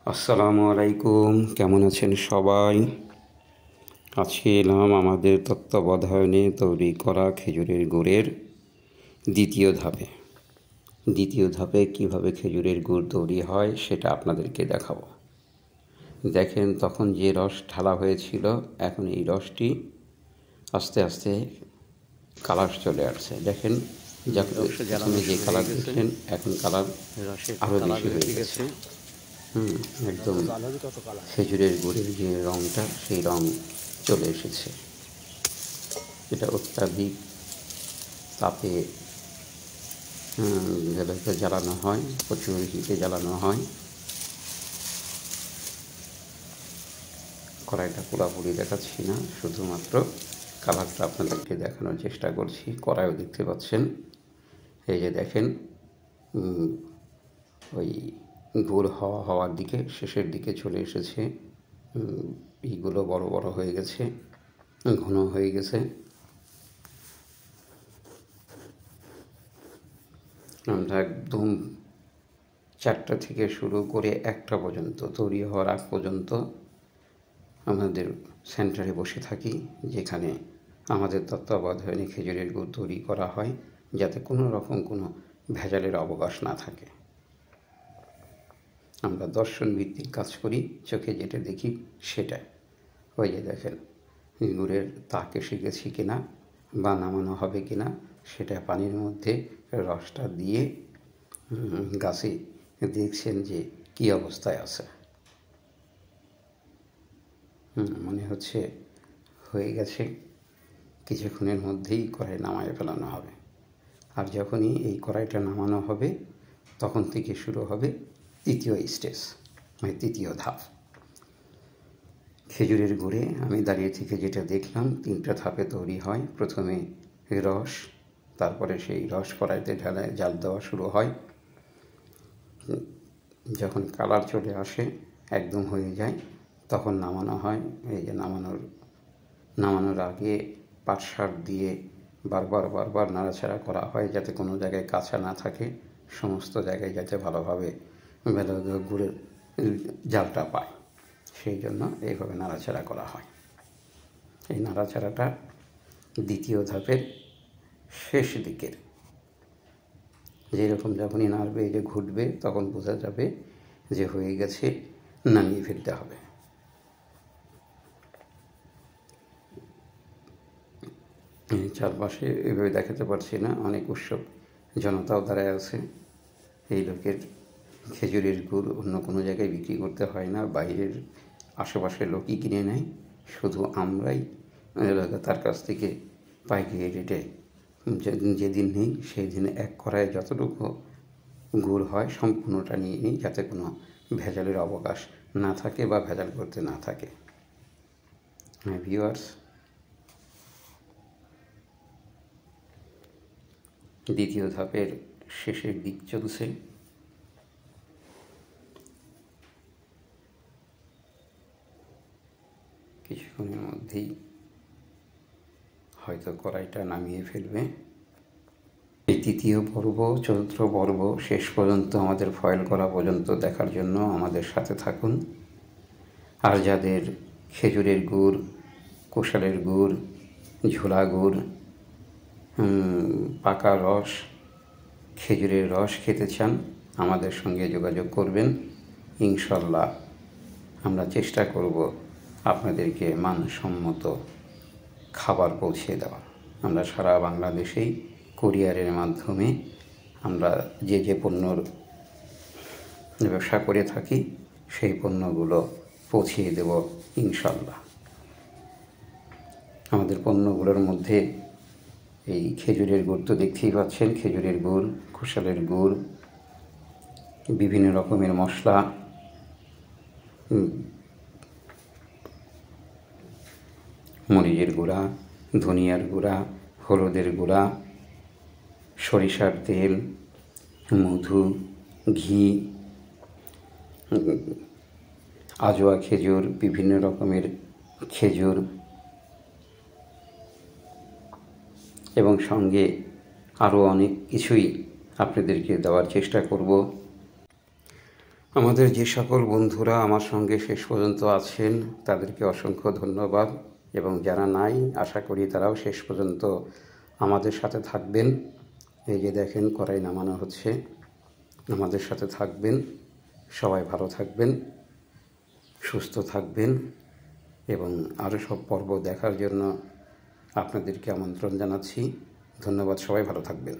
আসসালামু আলাইকুম, কেমন আছেন সবাই? আজকে এলাম আমাদের তত্ত্বাবধানে তৈরি করা খেজুরের গুড়ের দ্বিতীয় ধাপে কিভাবে খেজুরের গুড় তৈরি হয় সেটা আপনাদেরকে দেখাবো। দেখেন, তখন যে রস ঢালা হয়েছিল, এখন এই রসটি আস্তে আস্তে কালার চলে আসছে। দেখেন, যখন যে কালার দেখছেন, এখন কালার আরও বেশি হয়ে গেছে। একদম খেজুরের গুড়ের যে রঙটা, সেই রঙ চলে এসেছে। এটা অত্যাধিক তাপে জ্বালানো হয়, প্রচুর হিটে জ্বালানো হয়। কড়াইটা পুরোপুরি দেখাচ্ছি না, শুধুমাত্র কালারটা আপনাদেরকে দেখানোর চেষ্টা করছি। কড়াইও দেখতে পাচ্ছেন, এই যে দেখেন, ওই গুড় হওয়ার দিকে, শেষের দিকে চলে এসেছে। এইগুলো বড় বড় হয়ে গেছে, ঘন হয়ে গেছে। আমরা একদম 4টা থেকে শুরু করে 1টা পর্যন্ত, তৈরি হওয়ার আগ পর্যন্ত আমাদের সেন্টারে বসে থাকি, যেখানে আমাদের তত্ত্বাবধানে খেজুরের গুড় তৈরি করা হয়, যাতে কোনো রকম কোনো ভেজালের অবকাশ না থাকে। আমরা দর্শনভিত্তিক কাজ করি, চোখে যেটা দেখি সেটা। ওই যে দেখেন, গুড়ের তাক এসে গেছে কিনা বা নামানো হবে কিনা, সেটা পানির মধ্যে রসটা দিয়ে গাছে দেখছেন যে কী অবস্থায় আছে। মনে হচ্ছে হয়ে গেছে, কিছুক্ষণের মধ্যেই কড়াই নামায় ফেলানো হবে। আর যখনই এই কড়াইটা নামানো হবে, তখন থেকে শুরু হবে তৃতীয় স্টেজ, মানে তৃতীয় ধাপ। খেজুরের গুড়ে আমি দাঁড়িয়ে থেকে যেটা দেখলাম, 3টা ধাপে তৈরি হয়। প্রথমে রস, তারপরে সেই রস কড়াইতে ঢালায় জাল দেওয়া শুরু হয়। যখন কালার চলে আসে, একদম হয়ে যায়, তখন নামানো হয়। এই যে নামানোর আগে পাটসার দিয়ে বারবার নাড়াচাড়া করা হয়, যাতে কোনো জায়গায় কাঁচা না থাকে, সমস্ত জায়গায় যাতে ভালোভাবে গুড়ের জালটা পায়, সেই জন্য এইভাবে নাড়াচাড়া করা হয়। এই নাড়াচাড়াটা দ্বিতীয় ধাপের শেষ দিকের, যেরকম যখনই নাড়বে, এই যে ঘুটবে, তখন বোঝা যাবে যে হয়ে গেছে, নামিয়ে ফেলতে হবে। চারপাশে এভাবে দেখাতে পারছি না, অনেক উৎসব জনতাও দাঁড়ায় আছে। এই লোকের খেজুরের গুড় অন্য কোনো জায়গায় বিক্রি করতে হয় না, বাইরের আশেপাশের লোকই কিনে নেয়। শুধু আমরাই তার কাছ থেকে পাইকারি রেটে যেদিন নেই, সেই দিনে এক কড়াইয়ে যতটুকু গুড় হয় সম্পূর্ণটা নিয়ে নিই, যাতে কোনো ভেজালের অবকাশ না থাকে বা ভেজাল করতে না থাকে। ভিউয়ার্স, দ্বিতীয় ধাপের শেষের দিক চলছে। কিছুক্ষণের মধ্যেই হয়তো কড়াইটা নামিয়ে ফেলবে। এই তৃতীয় পর্ব, চতুর্থ পর্ব শেষ পর্যন্ত আমাদের ফয়েল করা পর্যন্ত দেখার জন্য আমাদের সাথে থাকুন। আর যাদের খেজুরের গুড়, কোশালের গুড়, ঝোলা গুড়, পাকা রস, খেজুরের রস খেতে চান, আমাদের সঙ্গে যোগাযোগ করবেন। ইনশাল্লাহ আমরা চেষ্টা করব আপনাদেরকে মানসম্মত খাবার পৌঁছে দেওয়ার। আমরা সারা বাংলাদেশেই কুরিয়ারের মাধ্যমে আমরা যে পণ্যর ব্যবসা করে থাকি, সেই পণ্যগুলো পৌঁছিয়ে দেব ইনশাল্লাহ। আমাদের পণ্যগুলোর মধ্যে এই খেজুরের গুড় তো দেখতেই পাচ্ছেন, খেজুরের গুড়, খোসালের গুড়, বিভিন্ন রকমের মশলা, মরিচের গুঁড়া, ধনিয়ার গুঁড়া, হলুদের গুঁড়া, সরিষার তেল, মধু, ঘি, আজোয়া খেজুর, বিভিন্ন রকমের খেজুর, এবং সঙ্গে আরও অনেক কিছুই আপনাদেরকে দেওয়ার চেষ্টা করব। আমাদের যে সকল বন্ধুরা আমার সঙ্গে শেষ পর্যন্ত আছেন তাদেরকে অসংখ্য ধন্যবাদ, এবং যারা নাই আশা করি তারাও শেষ পর্যন্ত আমাদের সাথে থাকবেন। এই যে দেখেন কড়াই নামানো হচ্ছে, আমাদের সাথে থাকবেন। সবাই ভালো থাকবেন, সুস্থ থাকবেন, এবং আরও সব পর্ব দেখার জন্য আপনাদেরকে আমন্ত্রণ জানাচ্ছি। ধন্যবাদ, সবাই ভালো থাকবেন।